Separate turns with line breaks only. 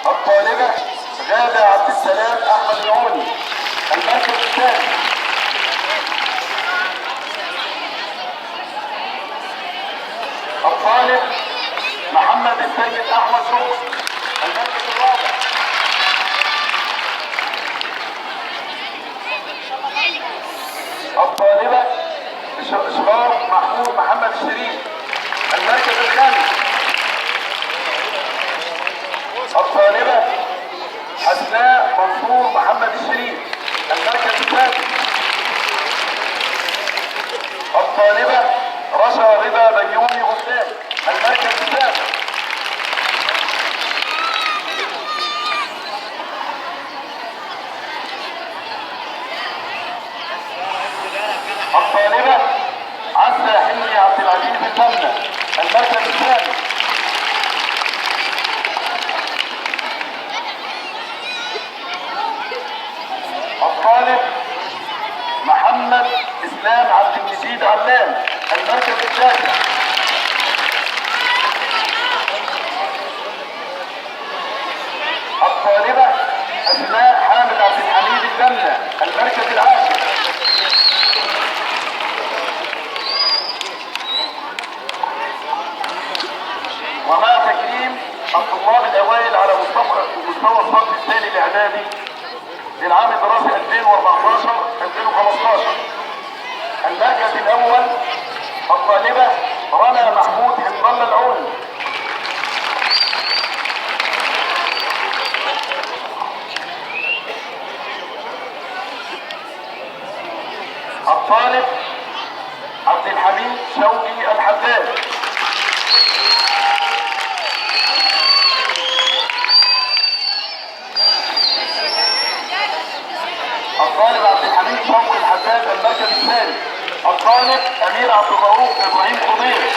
الطالبة غادة عبد السلام أحمد العوني، المركز الثاني. الطالب محمد السيد أحمد روح، المركز الرابع. الطالبة إشراف محمود محمد الشريف، المركز الخامس. الطالبة حسناء منصور محمد الشريف، المركز الثالث. الطالبة رشا رضا بيومي غسان، المركز السابع. الطالبة عزة حلمي عبد العزيز التمنى، المركز الثاني. الطالب محمد اسلام عبد المجيد علام، المركز الثالث. الطالبة اسماء حامد عبد الحميد الجنة، المركز العاشر. ومع تكريم الطلاب الاوائل على مستوى الصف الثاني الاعدادي للعام الدراسي 2014-2015. المركز الاول الطالبة رنا محمود حفظ الله العوني. الطالب عبد الحميد شوقي الحداد. الطالب عبد الحميد شوقي الحداد، المركز الثاني. الطالب امير عبد الرؤوف ابراهيم خضير.